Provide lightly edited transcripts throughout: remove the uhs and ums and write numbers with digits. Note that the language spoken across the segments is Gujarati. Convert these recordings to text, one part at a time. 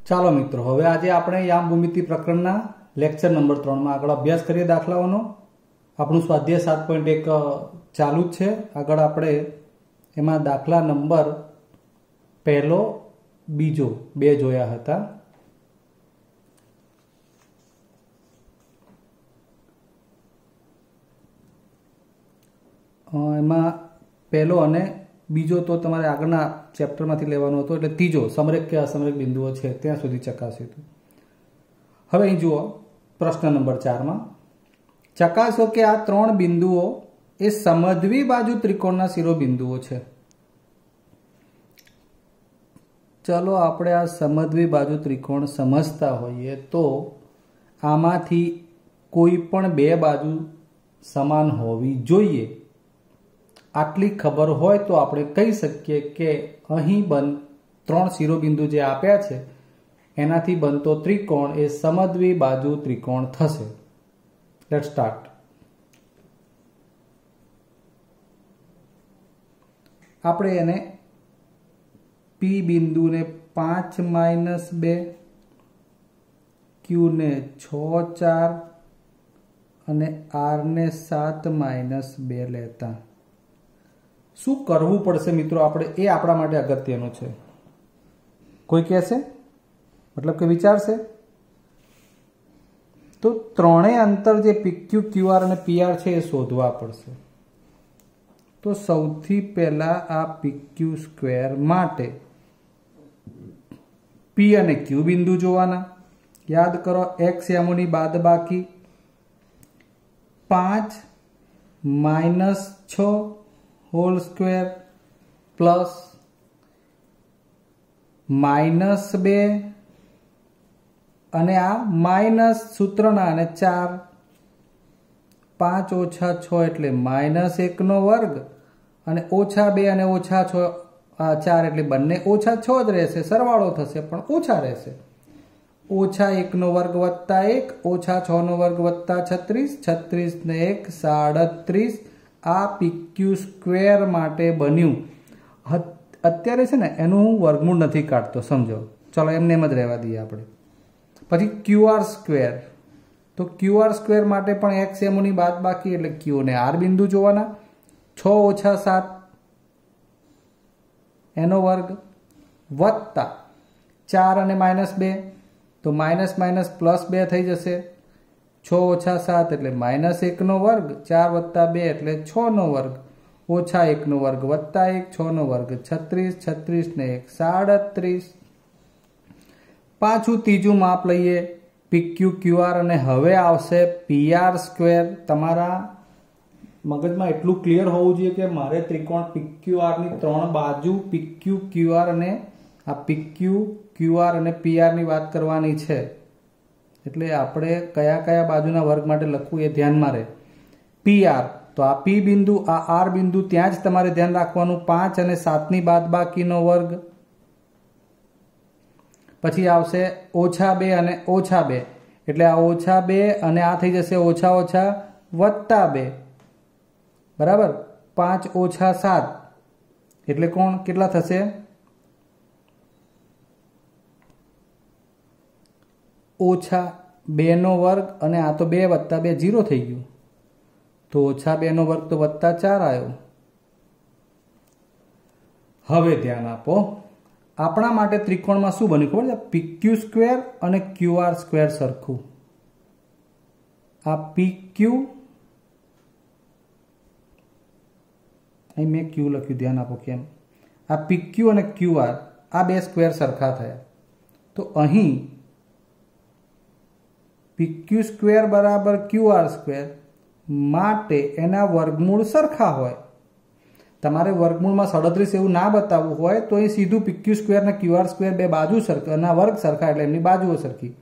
ચાલો મિત્રો, હવે આજે આપણે યામ ભૂમિતિ પ્રકરણના લેક્ચર નંબર 3 માં આગળ અભ્યાસ કરીએ દાખલાઓનો. આપણું સ્વાધ્યાય 7.1 ચાલુ જ છે. આગળ આપણે એમાં દાખલા નંબર પહેલો બીજો બે જોયા હતા. એમાં પહેલો અને બીજો તો તમારે આગળના ચેપ્ટરમાંથી લેવાનો હતો, એટલે ત્રીજો સમરેખ કે અસમરેખ બિંદુઓ છે ત્યાં સુધી ચકાસ્યું હતું. હવે અહીં જુઓ પ્રશ્ન નંબર 4માં ચકાસો કે આ ત્રણ બિંદુઓ એ સમદ્વિ બાજુ ત્રિકોણના શિરોબિંદુઓ છે. ચલો આપણે આ સમદ્વિ બાજુ ત્રિકોણ સમજતા હોઈએ તો આમાંથી કોઈ પણ બે બાજુ સમાન હોવી જોઈએ. આટલી ખબર હોય તો આપણે કહી શકીએ કે અહીં ત્રણ શિરોબિંદુ જે આપ્યા છે એનાથી બનતો ત્રિકોણ એ સમદ્વિ બાજુ ત્રિકોણ થશે. Let's start. આપણે એને પી બિંદુને 5 - 2, ક્યુ ને 6 4 અને આર ને 7 - 2 લેતા શું કરવું પડશે મિત્રો? આપણે એ આપણા માટે અગત્યનું છે. કોઈ કહેશે, મતલબ કે વિચારશે તો ત્રણેય અંતર જે PQ, QR અને PR છે એ શોધવા પડશે. તો સૌથી પહેલા આ PQ સ્ક્વેર માટે P અને Q બિંદુ જોવાના. યાદ કરો, x યામોની બાદબાકી 5 - 6 હોલ સ્ક્વેર પ્લસ -2 અને આ માઇનસ સૂત્રના અને 4. 5 - 6 એટલે -1 વર્ગ અને -2 અને -6 4 એટલે બંને -6 જ રહેશે. સરવાળો થશે પણ ઓછા રહેશે. -1 વર્ગ વત્તા 1 -6 વર્ગ વત્તા 36, 36 ને 1 37. આ PQ સ્ક્વેર માટે બન્યું. અત્યારે છે ને એનું હું વર્ગમૂળ નથી કાઢતો, સમજો. ચલો એમને એમ જ રહેવા દઈએ આપણે. પછી QR સ્ક્વેર. તો QR સ્ક્વેર માટે પણ x એમોની બાદબાકી એટલે Q ને R બિંદુ જોવાના. 6 - 7 એનો વર્ગ વત્તા 4 અને -2 તો -+ થઈ જશે. 6 - 7 એટલે -1 વર્ગ, 4 + 2 એટલે 6 વર્ગ, -1 વર્ગ વત્તા 1 6 વર્ગ 36, 36 ને 1 37. પાછું ત્રીજું માપ લઈએ PQ QR અને હવે આવશે PR સ્ક્વેર. તમારા મગજમાં એટલું ક્લિયર હોવું જોઈએ કે મારે ત્રિકોણ PQR ની ત્રણ બાજુ PQ QR અને આ PQ QR અને PR ની વાત કરવાની છે. એટલે આપણે કયા બાજુના વર્ગ માટે લખવું એ ધ્યાનમાં રહે. PR તો આ P બિંદુ, આ R બિંદુ, ત્યાં જ તમારે ધ્યાન રાખવાનું. 5 અને 7 ની બાદબાકીનો વર્ગ. પછી આવશે -2 અને -2 એટલે આ -2 અને આ થઈ જશે -, વત્તા 2 બરાબર. 5 - 7 એટલે કોણ કેટલા થશે? -2 વર્ગ અને આ તો 2 + 2 0 થઈ ગયું. તો -2 વર્ગ તો +4 આવ્યો. હવે ધ્યાન આપો, આપણા માટે ત્રિકોણમાં શું બન્યું ખબર છે? PQ સ્ક્વેર અને QR સ્ક્વેર સરખું. આ PQ, અહીં મેં Q લખ્યું, ધ્યાન આપો કેમ. આ PQ અને QR આ બે સ્ક્વેર સરખા થયા. તો અહીં PQ સ્ક્વેર બરાબર QR સ્ક્વેર માટે એના વર્ગમૂળ સરખા હોય. તમારે વર્ગમૂળમાં 37 એવું ના બતાવવું હોય તો એ સીધું PQ સ્ક્વેર અને QR સ્ક્વેર બે બાજુ સરખા ના વર્ગ સરખા એટલે એમની બાજુઓ સરખી.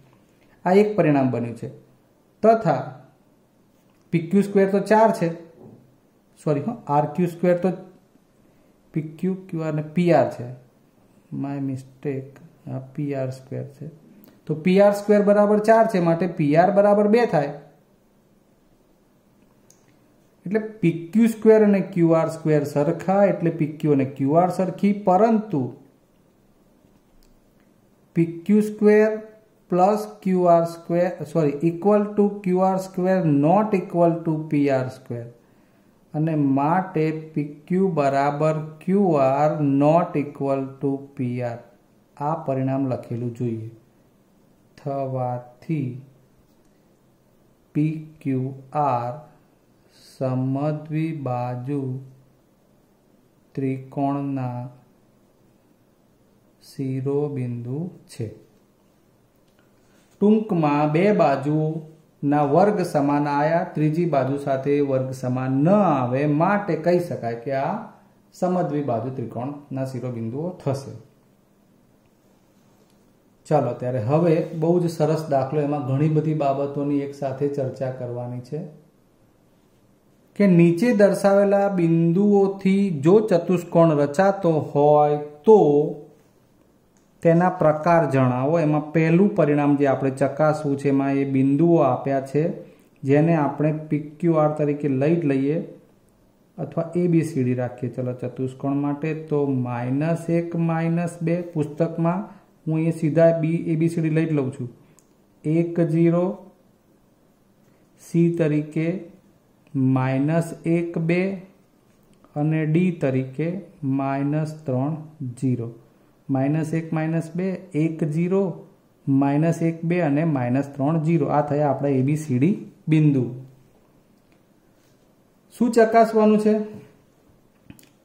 આ એક પરિણામ બન્યું છે. તથા PQ સ્ક્વેર તો 4 છે, સોરી RQ સ્ક્વેર તો PQ QR અને PR છે, માય મિસ્ટેક. આ PR સ્ક્વેર છે. તો PR સ્ક્વેર બરાબર 4 છે માટે PR બરાબર 2 થાય. એટલે PQ સ્ક્વેર અને QR સ્ક્વેર સરખા એટલે PQ અને QR સરખી. પરંતુ PQ square plus QR square equal to QR square not equal to PR square અને માટે PQ બરાબર QR not equal to PR આ પરિણામ લખેલું જોઈએ થવાથી PQR સમદ્વિબાજુ ત્રિકોણના શિરોબિંદુ છે. ટૂંકમાં બે બાજુના વર્ગ સમાન આયા, ત્રીજી બાજુ સાથે વર્ગ સમાન ન આવે, માટે કહી શકાય કે આ સમદ્વિબાજુ ત્રિકોણના શિરોબિંદુઓ થશે. ચાલો ત્યારે હવે બહુ જ સરસ દાખલો, એમાં ઘણી બધી બાબતોની એક સાથે ચર્ચા કરવાની છે કે નીચે દર્શાવેલા બિંદુઓથી જો ચતુષ્કોણ રચાતો હોય તો તેના પ્રકાર જણાવો. એમાં પહેલું પરિણામ જે આપણે ચકાસવું છે એમાં એ બિંદુઓ આપ્યા છે જેને આપણે PQR તરીકે લઈ લઈએ અથવા ABCD રાખીએ. ચલો ચતુષ્કોણ માટે તો -1 -2 પુસ્તકમાં હું એ સીધા ABCD લઈ જ લઉં છું. 1 0 C તરીકે -1 2 અને D તરીકે -3 0. -1 -2 1 0 -1 2 અને -3 0 આ થયા આપણા ABCD બિંદુ. શું ચકાસવાનું છે?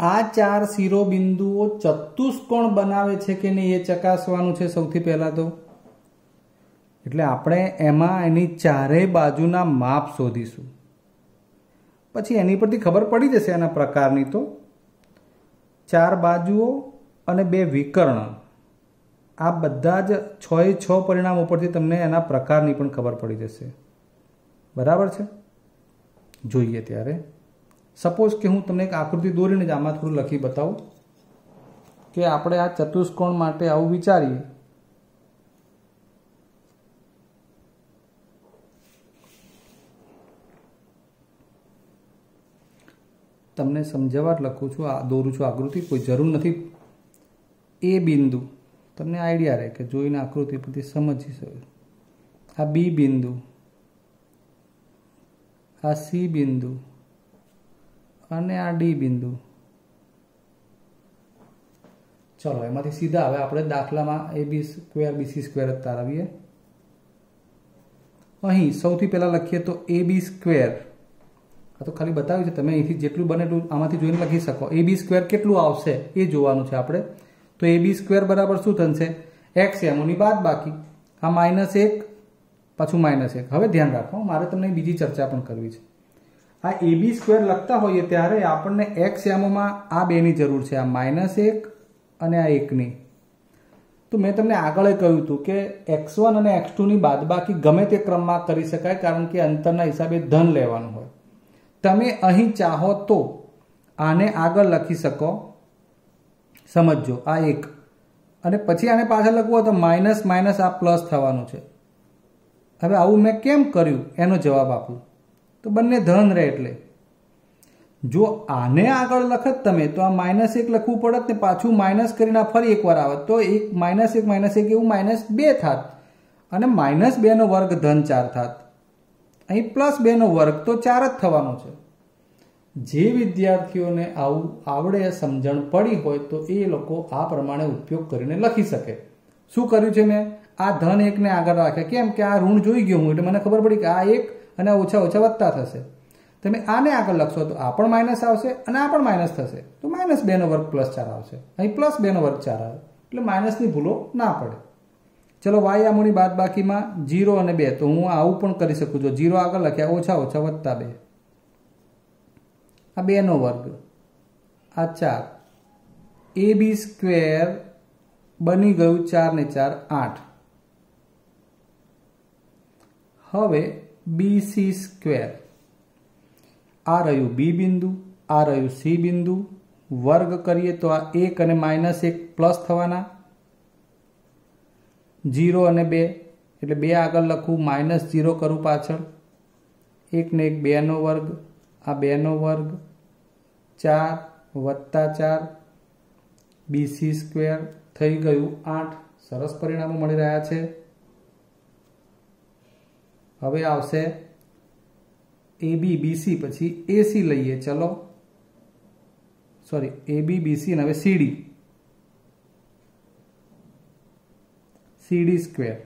આ ચાર શિરોબિંદુઓ ચતુષ્કોણ બનાવે છે કે નહીં એ ચકાસવાનું છે સૌથી પહેલા તો. એટલે આપણે એમાં એની ચારેય બાજુના માપ શોધીશું, પછી એની પરથી ખબર પડી જશે એના પ્રકારની. તો ચાર બાજુઓ અને બે વિકર્ણ, આ બધા જ 6 પરિણામ ઉપરથી તમને એના પ્રકારની પણ ખબર પડી જશે. બરાબર છે? જોઈએ ત્યારે સપોઝ કે હું તમને એક આકૃતિ દોરીને જ આમાં થોડું લખી બતાવું કે આપણે આ ચતુષ્કોણ માટે આવું વિચારીએ. તમને સમજાવવા લખું છું, આ દોરું છું આકૃતિ, કોઈ જરૂર નથી. એ બિંદુ તમને આઈડિયા રહે કે જોઈને આકૃતિ પરથી સમજી શકો. આ B બિંદુ, આ C બિંદુ અને આ D બિંદુ. ચલો એમાંથી સીધા હવે આપણે દાખલામાં AB સ્ક્વેર BC સ્ક્વેર જ તારવીએ. અહીં સૌથી પહેલા લખીએ તો AB સ્ક્વેર, આ તો ખાલી બતાવ્યું છે, તમે અહીંથી જેટલું બને એટલું આમાંથી જોઈને લખી શકો. AB સ્ક્વેર કેટલું આવશે એ જોવાનું છે આપણે. તો AB સ્ક્વેર બરાબર શું થશે? XM ની બાદ બાકી, આ -1 પાછું -1. હવે ધ્યાન રાખો, મારે તમને બીજી ચર્ચા પણ કરવી છે. આ AB સ્ક્વેર લખતા હોઈએ ત્યારે આપણને XMમાં આ બેની જરૂર છે, આ -1 અને આ 1ની. તો મેં તમને આગળ કહ્યું હતું કે x1 અને x2 ની બાદબાકી ગમે તે ક્રમમાં કરી શકાય, કારણ કે અંતરના હિસાબે ધન લેવાનું હોય. તમે અહીં ચાહો તો આને આગળ લખી શકો, સમજો આ 1, અને પછી આને પાછળ લખવું હોય તો માઇનસ માઇનસ આ પ્લસ થવાનું છે. હવે આવું મેં કેમ કર્યું એનો જવાબ આપું તો બંને ધન રહે. એટલે જો આને આગળ લખત તમે તો આ -1 લખવું પડત ને પાછું માઇનસ કરીને ફરી એકવાર આવત તો -1 એવું -2 થાત અને -2 નો વર્ગ ધન 4 થાત. અહીં +2 નો વર્ગ તો 4 જ થવાનો છે. જે વિદ્યાર્થીઓને આવું આવડે, સમજણ પડી હોય તો એ લોકો આ પ્રમાણે ઉપયોગ કરીને લખી શકે. શું કર્યું છે મેં? આ ધન 1 ને આગળ રાખ્યા. કેમ કે આ ઋણ જોઈ ગયો હું, એટલે મને ખબર પડી કે આ 1 અને ઓછા ઓછા વધતા થશે. તમે આને આગળ લખશો તો આ પણ માઇનસ આવશે અને આ પણ માઇનસ થશે, તો -2 નો વર્ગ +4 આવશે. અહીં +2 નો વર્ગ 4 આવે, એટલે માઇનસની ભૂલો ના પડે. ચલો y આમોની બાદ બાકીમાં 0 અને 2, તો હું આવું પણ કરી શકું છું. 0 આગળ લખ્યા, ઓછા ઓછા વધતા 2, આ 2 નો વર્ગ, આ 4. AB સ્ક્વેર બની ગયું 4 ને 4 8. હવે BC સ્ક્વેર, આ રહ્યું B બિંદુ, આ રહ્યું C બિંદુ, વર્ગ કરીએ તો આ 1 અને -1 પ્લસ થવાના, 0 અને 2 એટલે 2 આગળ લખું, -0 કરું પાછળ, 1 ને 1 2 નો વર્ગ, આ 2 નો વર્ગ, 4 + 4, BC સ્ક્વેર થઈ ગયું 8 સરસ પરિણામો મળી રહ્યા છે। હવે આવશે AB BC પછી AC લઈએ, ચલો સોરી AB BC અને હવે CD સ્ક્વેર।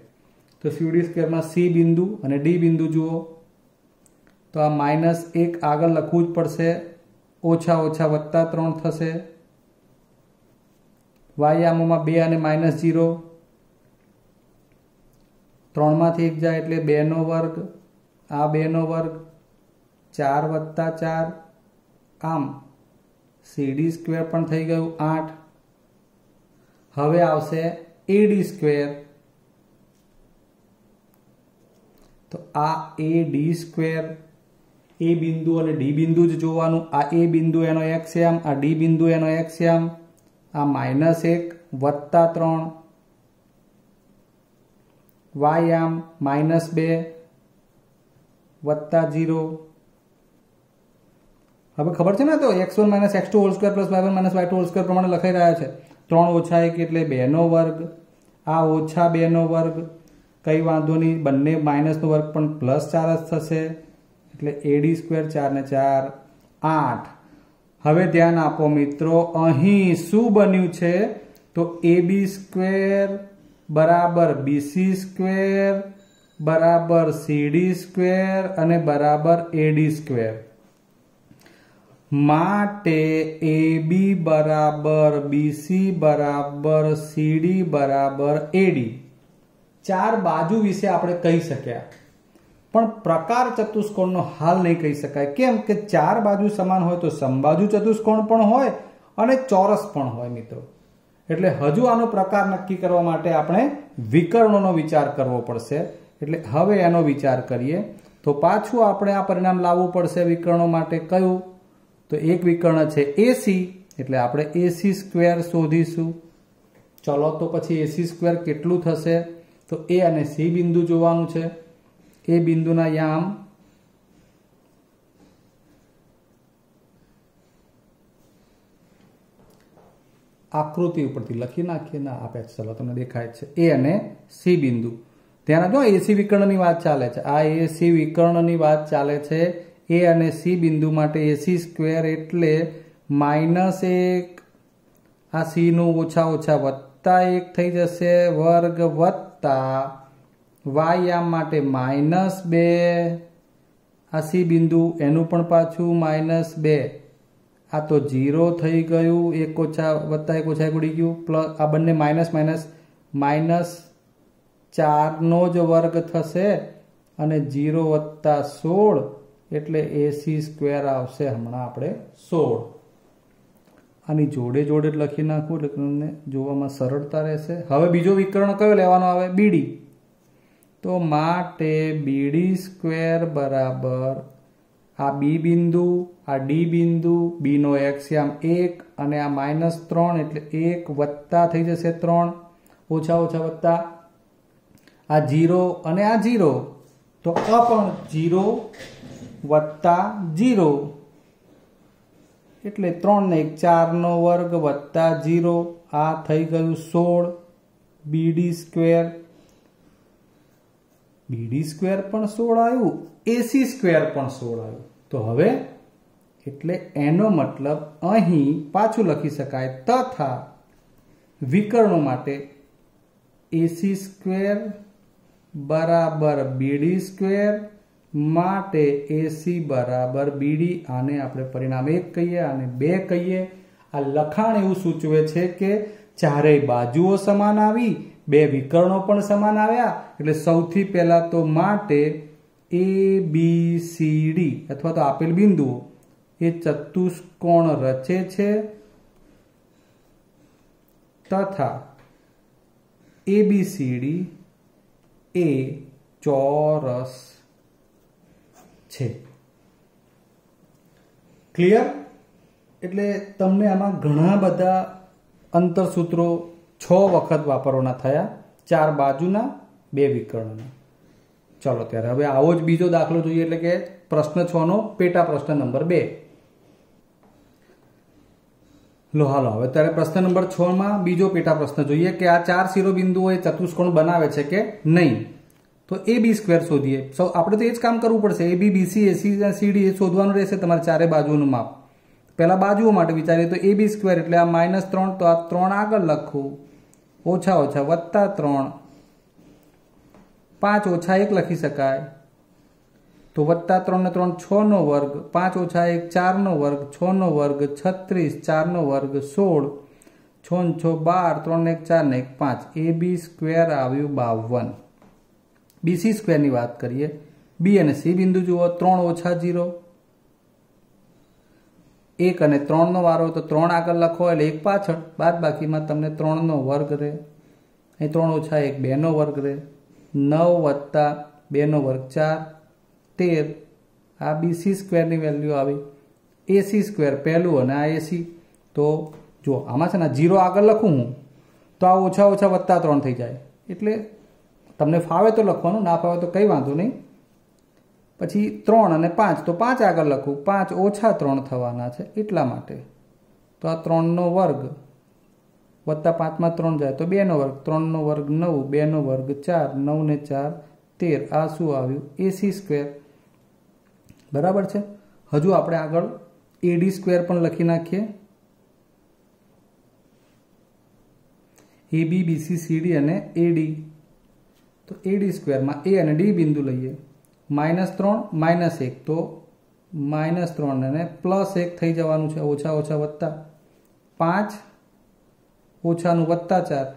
તો CD સ્ક્વેરમાં C બિંદુ અને D બિંદુ જુઓ તો આ -1 આગળ લખવું જ પડશે, ઓછા ઓછા વત્તા 3 થશે। વાયામોમાં 2 અને -0, 3 માંથી 1 જાય એટલે 2 નો વર્ગ, આ 2 નો વર્ગ, 4 વત્તા 4, આમ CD સ્ક્વેર પણ થઈ ગયું 8। હવે આવશે AD સ્ક્વેર, તો આ AD સ્ક્વેર, A બિંદુ અને D બિંદુ જ જોવાનું, આ A બિંદુ એનો એક્સયામ, આ D બિંદુ એનો એક્સયામ, આ -1 વત્તા 3, વાયામ -2 વત્તા 0। હવે ખબર છે ને, તો x1 - x2 whole square plus y1 - y2 whole square પ્રમાણે લખાઈ રહ્યા છે। 3 ઓછા 1 એટલે 2 નો વર્ગ, આ ઓછા 2 નો વર્ગ, કઈ વાંધો નહીં, બંને માઇનસ નો વર્ગ પણ +4 જ થશે, એટલે AD સ્ક્વેર 4 ને 4 8। હવે ધ્યાન આપો મિત્રો, અહીં શું બન્યું છે, તો AB સ્ક્વેર બરાબર BC સ્ક્વેર બરાબર CD સ્ક્વેર અને બરાબર AD સ્ક્વેર। માટે AB બરાબર BC બરાબર CD બરાબર AD 4 બાજુ વિશે આપણે કહી શક્યા, પણ પ્રકાર ચતુષ્કોણનો હાલ નહીં કહી શકાય। કેમ કે 4 બાજુ સમાન હોય તો સમબાજુ ચતુષ્કોણ પણ હોય અને ચોરસ પણ હોય મિત્રો। એટલે હજુ આનો પ્રકાર નક્કી કરવા માટે આપણે વિકર્ણોનો વિચાર કરવો પડશે। એટલે હવે એનો વિચાર કરીએ તો પાછું આપણે આ પરિણામ લાવવું પડશે વિકર્ણો માટે। કયું? તો એક વિકર્ણ છે AC, એટલે આપણે AC સ્ક્વેર શોધીશું। ચલો તો પછી AC સ્ક્વેર કેટલું થશે, તો A અને C બિંદુ જોવાનું છે। એ બિંદુના યામ આકૃતિ ઉપરથી લખી નાખીએ, ના આપે છે, ચલો તમને દેખાય છે A અને C બિંદુ। ધ્યાન આપજો, AC વિકર્ણની વાત ચાલે છે, આ AC વિકર્ણની વાત ચાલે છે। A અને C બિંદુ માટે AC સ્ક્વેર એટલે -1, આ C નું ઓછા ઓછા વત્તા 1 થઈ જશે, વર્ગ વત્તા વાયામ માટે -2, આ C બિંદુ એનું પણ પાછું -2, આ તો 0 થઈ ગયું, 1 ઓછા વત્તા 1 ઓછા 1 ઉડી ગયું, પ્લસ આ બંને -4 નો જ વર્ગ થશે અને 0 વત્તા 16 એટલે AC સ્ક્વેર આવશે હમણાં આપણે 16। આની જોડે જોડે લખી નાખું એટલે તમને જોવામાં સરળતા રહેશે। હવે બીજો વિકર્ણ કયો લેવાનો આવે? BD। તો માટે BD સ્ક્વેર બરાબર આ B બિંદુ, આ D બિંદુ, B નો એક્સયામ 1 અને આ -3 એટલે 1 વત્તા થઈ જશે 3, ઓછા ઓછા વત્તા, આ 0 અને આ 0 તો આ પણ 0 વત્તા 0 એટલે 3 ને 1 4 નો વર્ગ વત્તા 0, આ થઈ ગયું 16 BD સ્ક્વેર। BD સ્ક્વેર પણ 16 આવ્યું, AC સ્ક્વેર પણ 16 આવ્યું। તો હવે એટલે એનો મતલબ અહીં પાછું લખી શકાય, તથા વિકર્ણો માટે AC સ્ક્વેર બરાબર BD સ્ક્વેર માટે AC બરાબર BD। આને આપણે પરિણામ 1 કહીએ અને 2 કહીએ। આ લખાણ એવું સૂચવે છે કે ચારેય બાજુઓ સમાન આવી, 2 વિકર્ણો પણ સમાન આવ્યા। એટલે સૌથી પહેલા તો માટે ABCD અથવા તો આપેલ બિંદુઓ એ ચતુષ્કોણ રચે છે તથા ABCD એ ચોરસ છે। ક્લિયર? એટલે તમને આમાં ઘણા બધા અંતરસૂત્રો 6 વખત વાપરવાના થયા, 4 બાજુના 2 વિકર્ણના। ચલો ત્યારે હવે આવો જ બીજો દાખલો જોઈએ, એટલે કે પ્રશ્ન 6 નો પેટા પ્રશ્ન નંબર 2। લો હાલો હવે ત્યારે પ્રશ્ન નંબર 6 માં બીજો પેટા પ્રશ્ન જોઈએ કે આ 4 શિરોબિંદુઓ એ ચતુષ્કોણ બનાવે છે કે નહીં. તો AB સ્ક્વેર શોધીએ. આપણે તો એ જ કામ કરવું પડશે. AB BC AC અને CD એ શોધવાનું રહેશે તમારે ચારે બાજુનું માપ. પહેલા બાજુઓ માટે વિચારીએ તો AB સ્ક્વેર એટલે આ -3 તો આ 3 આગળ લખવું, ઓછા ઓછા વત્તા 3, 5 ઓછા 1 લખી શકાય. તો વત્તા 3 ને 3 6 નો વર્ગ, 5 ઓછા 1 4 નો વર્ગ, 6 નો વર્ગ 36, 4 નો વર્ગ 16, 6 ને 6 12, 3 ને 1 4 ને 1 5. AB સ્ક્વેર આવ્યું 52. BC સ્ક્વેરની વાત કરીએ. B અને C બિંદુ જુઓ. 3 ઓછા 0, 1 અને 3 નો વારો તો 3 આગળ લખો એટલે 1 પાછળ, બાદ બાકીમાં તમને 3 નો વર્ગ રહે. અહીં 3 ઓછા 1 2 નો વર્ગ રહે. 9 વત્તા 2 નો વર્ગ 4, 13. આ BC સ્ક્વેરની વેલ્યુ આવી. AC સ્ક્વેર પહેલું અને આ AC. તો જો આમાં છે ને 0 આગળ લખું હું તો આ ઓછા ઓછા વત્તા 3 થઈ જાય. એટલે તમને ફાવે તો લખવાનું, ના ફાવે તો કંઈ વાંધો નહીં. પછી 3 અને 5 તો 5 આગળ લખું, 5 ઓછા 3 થવાના છે એટલા માટે. તો આ 3 નો વર્ગ વત્તા 5 માં 3 જાય તો 2 નો વર્ગ, 3 નો વર્ગ 9, 2 નો વર્ગ 4, 9 ને 4 13. આ શું આવ્યું? AC square. બરાબર છે. હજુ આપણે આગળ AD સ્ક્વેર પણ લખી નાખીએ. AB BC CD અને AD. તો AD સ્ક્વેરમાં A અને D બિંદુ લઈએ. -3 -1 તો -3 અને +1 થઈ જવાનું છે, ઓછા ઓછા વત્તા 5 ઓછાનું વત્તા 4,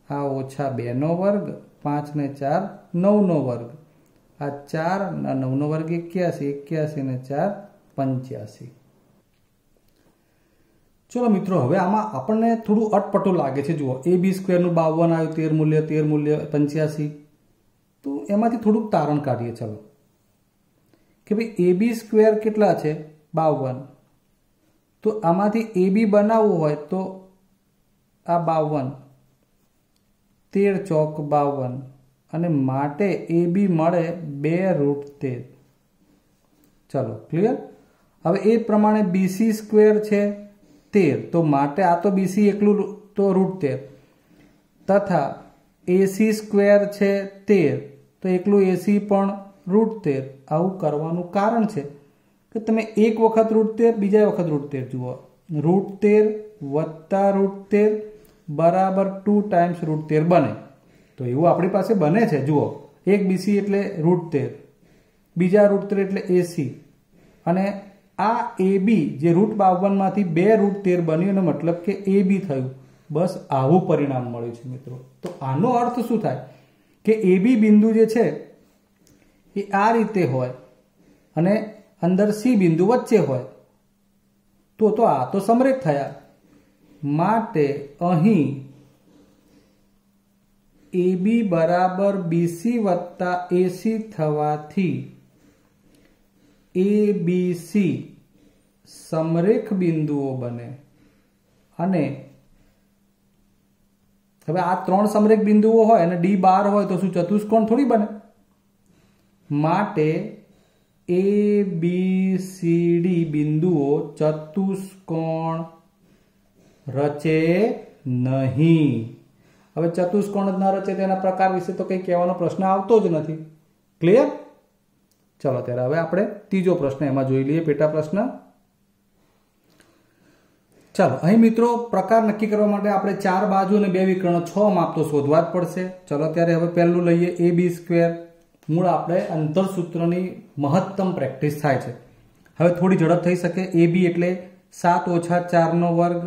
આ ઓછા 2 નો વર્ગ, 5 ને 4 9 નો વર્ગ, આ 4 ના 9 નો વર્ગ 81, 81 ને 4 85. ચલો મિત્રો, હવે આમાં આપણને થોડું અટપટું લાગે છે. જુઓ AB સ્ક્વેરનું 52 આવ્યું, 13 મૂલ્ય 85. તો એમાંથી થોડુંક તારણ કાઢીએ. ચલો કે ભાઈ AB સ્ક્વેર કેટલા છે? 52. તો આમાંથી AB બનાવવું હોય તો આ 52, 13 ચોક 52 અને માટે AB મળે 2√13. ચલો ક્લિયર. હવે એ પ્રમાણે BC સ્ક્વેર છે 13, તો માટે આ તો BC એકલું તો √13 તથા AC સ્ક્વેર છે 13 તો એકલું AC પણ √13. આવું કરવાનું કારણ છે કે તમે એક વખત √13 બીજા વખત √13 જુઓ. √13 વત્તા √13 બરાબર 2 ટાઈમ્સ √13 બને. તો એવું આપણી પાસે બને છે. જુઓ, એક BC એટલે √13, બીજા √13 એટલે AC અને આ AB જે √52 માંથી 2√13 બન્યું એનો મતલબ કે AB થયું. બસ આવું પરિણામ મળ્યું છે મિત્રો. તો આનો અર્થ શું થાય કે AB બિંદુ જે છે એ આ રીતે હોય અને અંદર C બિંદુ વચ્ચે હોય તો આ તો સમરેખ થયા. માટે અહીં AB બરાબર BC વત્તા AC થવાથી ABC સમરેખ બિંદુઓ બને. અને હવે આ 3 સમરેખ બિંદુઓ હોય અને D બહાર હોય તો શું ચતુષ્કોણ થોડી બને? માટે ABCD બિંદુઓ ચતુષ્કોણ રચે નહીં. હવે ચતુષ્કોણ જ ન રચે તેના પ્રકાર વિશે તો કંઈ કહેવાનો પ્રશ્ન આવતો જ નથી. ક્લિયર? ચલો ત્યારે હવે આપણે ત્રીજો પ્રશ્ન એમાં જોઈ લઈએ, પેટા પ્રશ્ન. ચાલો અહીં મિત્રો પ્રકાર નક્કી કરવા માટે આપણે 4 બાજુ અને 2 વિકર્ણો 6 માપ તો શોધવા જ પડશે. ચલો ત્યારે હવે પહેલું લઈએ AB સ્ક્વેર. મૂળ આપણે અંતરસૂત્રની મહત્તમ પ્રેક્ટિસ થાય છે. હવે થોડી ઝડપ થઈ શકે. AB એટલે 7 ઓછા 4 નો વર્ગ,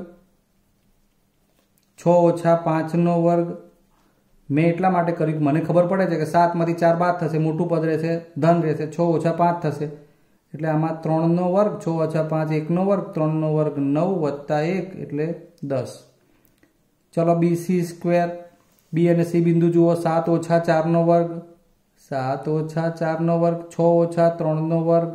6 ઓછા 5 નો વર્ગ. મેં એટલા માટે કર્યું મને ખબર પડે છે કે 7 માંથી 4 બાદ થશે, મોટું પદ રહેશે, ધન રહેશે, 6 ઓછા 5 થશે એટલે આમાં 3 નો વર્ગ, 6 ઓછા 5 1 નો વર્ગ, 3 નો વર્ગ 9 વત્તા 1 એટલે 10. ચલો BC સ્ક્વેર. B અને C બિંદુ જુઓ. 7 ઓછા 4 નો વર્ગ, 7 ઓછા 4 નો વર્ગ, 6 ઓછા 3 નો વર્ગ,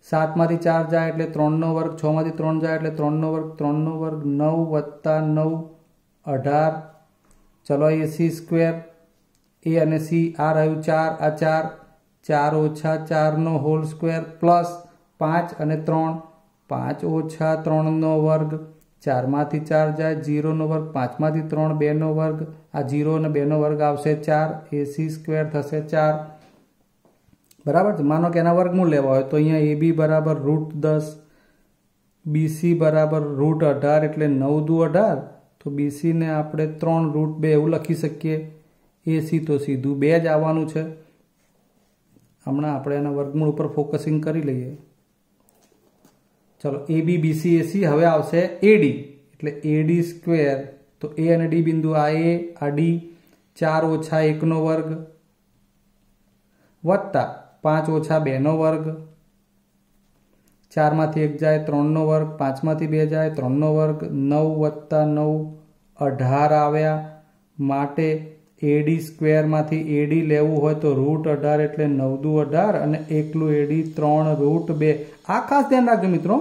7 માંથી 4 જાય એટલે 3 નો વર્ગ, 6 માંથી 3 જાય એટલે 3 નો વર્ગ, 3 નો વર્ગ 9 વત્તા 9 18. ચલો AC સ્ક્વેર. A અને C આ રહ્યું 4, આ 4, 4 ઓછા 4 નો હોલ સ્ક્વેર પ્લસ 5 અને 3 5 ઓછા 3નો વર્ગ, 4માંથી 4 જાય 0નો વર્ગ, 5માંથી 3 2નો વર્ગ, આ 0 અને 2નો વર્ગ આવશે 4, AC સ્ક્વેર થશે 4. બરાબર છે. માનો કે એના વર્ગમૂળ લેવા હોય તો અહીંયા AB બરાબર √10, BC બરાબર √18 એટલે 9 દુ 18, તો BC ને આપણે 3√2 એવું લખી શકીએ. AC તો સીધું 2 જ આવવાનું છે. હમણાં આપણે એના વર્ગમૂળ ઉપર ફોકસિંગ કરી લઈએ. ચલો AB BC AC હવે આવશે AD એટલે AD સ્ક્વેર, તો A અને D બિંદુ આ A આ D, 4 ઓછા 1નો વર્ગ વત્તા 5 ઓછા 2નો વર્ગ, 4માંથી 1 જાય 3નો વર્ગ, 5માંથી 2 જાય 3નો વર્ગ, 9 વત્તા 9 18 આવ્યા. માટે AD સ્ક્વેરમાંથી AD લેવું હોય તો √18 એટલે 9 દુ 18 અને એકલું AD 3√2. આ ખાસ ધ્યાન રાખજો મિત્રો,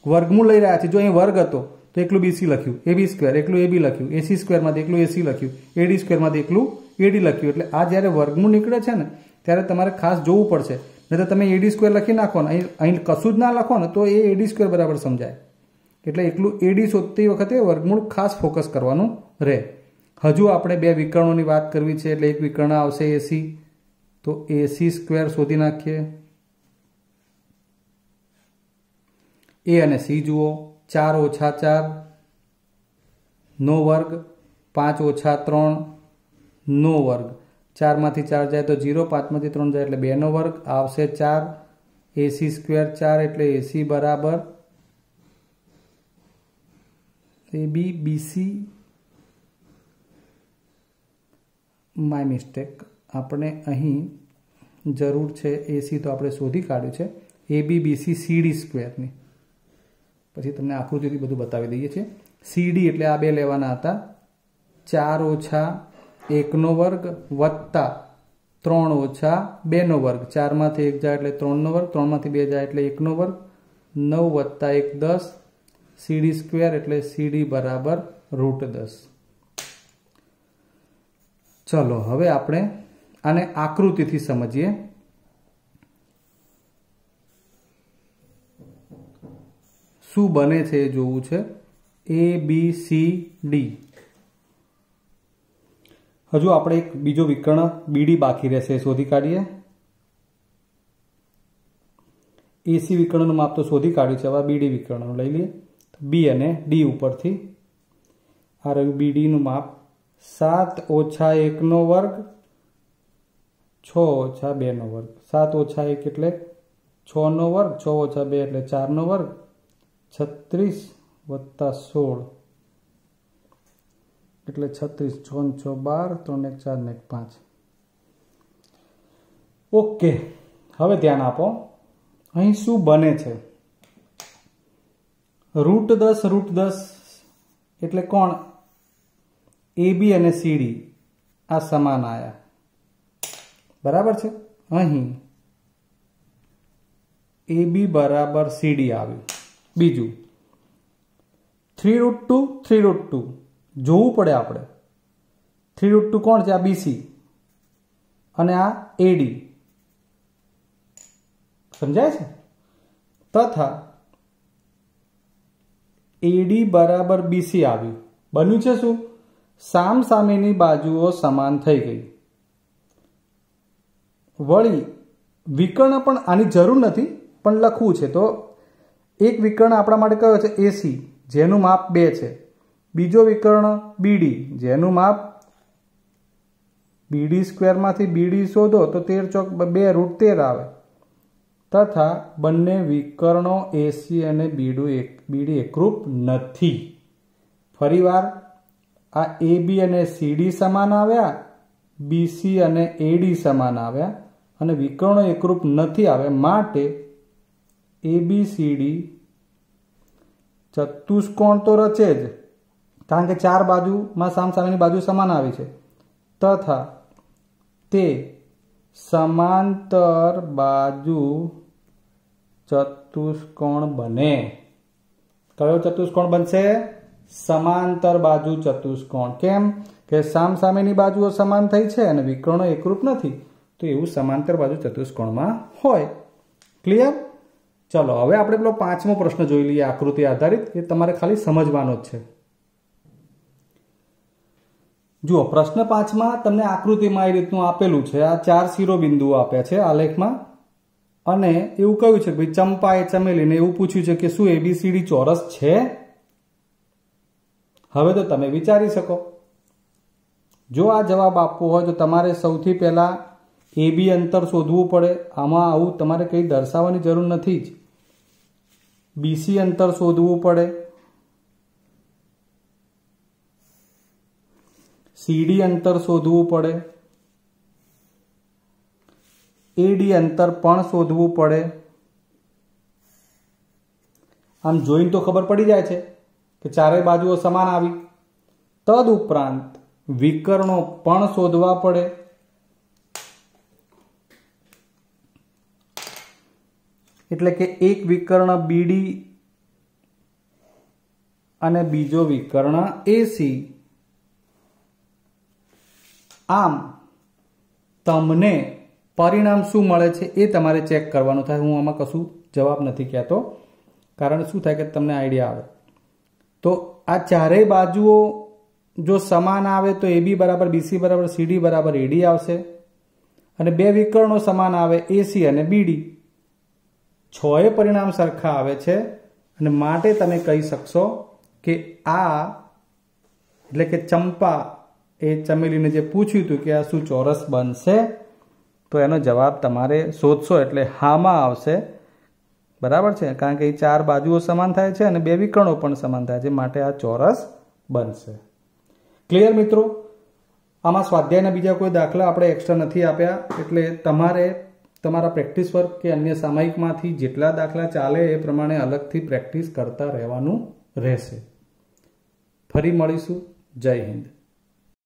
વર્ગમૂળ લઈ રહ્યા છે. જો અહીં વર્ગ હતો તો એકલું BC લખ્યું, AB સ્ક્વેર એકલું AB લખ્યું, AC સ્ક્વેરમાંથી એકલું AC લખ્યું, AD સ્ક્વેરમાંથી એકલું AD લખ્યું. એટલે આ જ્યારે વર્ગમૂળ નીકળે છે ને ત્યારે તમારે ખાસ જોવું પડશે. નહીં તો તમે AD સ્ક્વેર લખી નાખો ને, અહીં કશું જ ના લખો ને તો એ AD સ્ક્વેર બરાબર સમજાય. એટલે એકલું AD શોધતી વખતે વર્ગમૂળ ખાસ ફોકસ કરવાનું રહે. હજુ આપણે બે વિકર્ણોની વાત કરવી છે એટલે એક વિકર્ણ આવશે AC, તો AC સ્ક્વેર શોધી નાખીએ. A અને C જુઓ, 4 ઓછા 4 નો વર્ગ, 5 ઓછા 3 નો વર્ગ, 4માંથી 4 જાય તો 0, 5માંથી 3 જાય એટલે 2નો વર્ગ આવશે 4. AC સ્ક્વેર 4 એટલે AC બરાબર AB BC, માય મિસ્ટેક, આપણે અહીં જરૂર છે AC તો આપણે શોધી કાઢ્યું છે, AB BC CD સ્ક્વેરની. પછી તમને આકૃતિથી બધું બતાવી દઈએ છીએ. CD એટલે આ બે લેવાના હતા, 4 ઓછા 1નો વર્ગ વત્તા 3 ઓછા 2નો વર્ગ, 4માંથી 1 જાય એટલે 3નો વર્ગ, 3માંથી 2 જાય એટલે 1નો વર્ગ, 9 વત્તા 1 10, CD સ્ક્વેર એટલે CD બરાબર √10. ચલો હવે આપણે આને આકૃતિથી સમજીએ. શું બને છે એ જોવું છે. ABCD. હજુ આપણે એક બીજો વિકર્ણ BD બાકી રહેશે, શોધી કાઢીએ. AC વિકર્ણનું માપ તો શોધી કાઢ્યું છે, હવે BD વિકર્ણનું લઈ લઈએ. B અને D ઉપરથી આ રહ્યું BD નું માપ, 7 ઓછા 1નો વર્ગ, 6 ઓછા 2નો વર્ગ. 7 ઓછા 1 એટલે 6નો વર્ગ, 6 ઓછા 2 એટલે 4નો વર્ગ, 36 વત્તા 16 એટલે 36, 6 6 12, 3 1 4 ને 1 5. ઓકે, હવે ધ્યાન આપો, અહીં શું બને છે. √10 એટલે કોણ? AB અને CD આ સમાન આયા, બરાબર છે. અહીં AB બરાબર CD આવ્યું. બીજું 3√2 જોવું પડે આપણે. 3√2 કોણ છે? આ BC અને આ AD, સમજાય છે. તથા AD બરાબર BC આવ્યું. બન્યું છે શું? સામ સામેની બાજુઓ સમાન થઈ ગઈ. વળી વિકર્ણ પણ આની જરૂર નથી પણ લખવું છે, તો એક વિકર્ણ આપણા માટે કયો છે? AC, જેનું માપ 2 છે. બીજો વિકર્ણ BD, જેનું માપ BD સ્ક્વેરમાંથી BD શોધો તો 13 ચોક 2 √13 આવે. તથા બંને વિકર્ણો AC અને BD એકરૂપ નથી. ફરીવાર આ AB અને CD સમાન આવ્યા, BC અને AD સમાન આવ્યા અને વિકર્ણો એકરૂપ નથી આવ્યા. માટે ABCD ચતુષ્કોણ તો રચે જ, કારણ કે 4 બાજુમાં સામસામેની બાજુ સમાન આવી છે. તથા તે સમાંતર બાજુ ચતુષ્કોણ બને. કયો ચતુષ્કોણ બનશે? સમાંતર બાજુ ચતુષ્કોણ. કેમ કે સામસામેની બાજુઓ સમાન થઈ છે અને વિકર્ણો એકરૂપ નથી, તો એવું સમાંતર બાજુ ચતુષ્કોણમાં હોય. ક્લિયર? ચલો હવે આપણે પેલો 5મો પ્રશ્ન જોઈ લઈએ આકૃતિ આધારિત. એ તમારે ખાલી સમજવાનો જ છે. જુઓ પ્રશ્ન 5માં તમને આકૃતિમાં એ રીતનું આપેલું છે. આ 4 શિરોબિંદુઓ આપ્યા છે આલેખમાં અને એવું કહ્યું છે કે ભાઈ ચંપાએ ચમેલીને એવું પૂછ્યું છે કે શું ABCD ચોરસ છે? હવે તો તમે વિચારી શકો. જો આ જવાબ આપવો હોય તો તમારે સૌથી પહેલા AB અંતર શોધવું પડે. આમાં આવું તમારે કંઈ દર્શાવવાની જરૂર નથી જ. BC અંતર શોધવું પડે, CD અંતર શોધવું પડે, AD અંતર પણ શોધવું પડે. આમ જોઈને તો ખબર પડી જાય છે કે ચારે બાજુઓ સમાન આવી. તદ ઉપરાંત વિકર્ણો પણ શોધવા પડે. એટલે કે એક વિકર્ણ BD અને બીજો વિકર્ણ AC. આમ તમને પરિણામ શું મળે છે એ તમારે ચેક કરવાનું થાય. હું આમાં કશું જવાબ નથી કહેતો, કારણ શું થાય કે તમને આઈડિયા આવે. તો આ ચારેય બાજુઓ જો સમાન આવે તો AB બરાબર BC બરાબર CD બરાબર AD આવશે અને બે વિકર્ણો સમાન આવે AC અને BD. 6 પરિણામ સરખા આવે છે અને માટે તમે કહી શકશો કે આ એટલે કે ચંપા એ ચમેલીને જે પૂછ્યું હતું કે આ શું ચોરસ બનશે, તો એનો જવાબ તમારે શોધશો એટલે હામાં આવશે. બરાબર છે, કારણ કે એ 4 બાજુઓ સમાન થાય છે અને બે વિકર્ણો પણ સમાન થાય છે, માટે આ ચોરસ બનશે. ક્લિયર મિત્રો? આમાં સ્વાધ્યાયના બીજા કોઈ દાખલા આપણે એક્સ્ટ્રા નથી આપ્યા, એટલે તમારે તમારા પ્રેક્ટિસ વર્ક કે અન્ય સામયિકમાંથી જેટલા દાખલા ચાલે એ પ્રમાણે અલગથી પ્રેક્ટિસ કરતા રહેવાનું રહેશે. ફરી મળીશું. જય હિન્દ.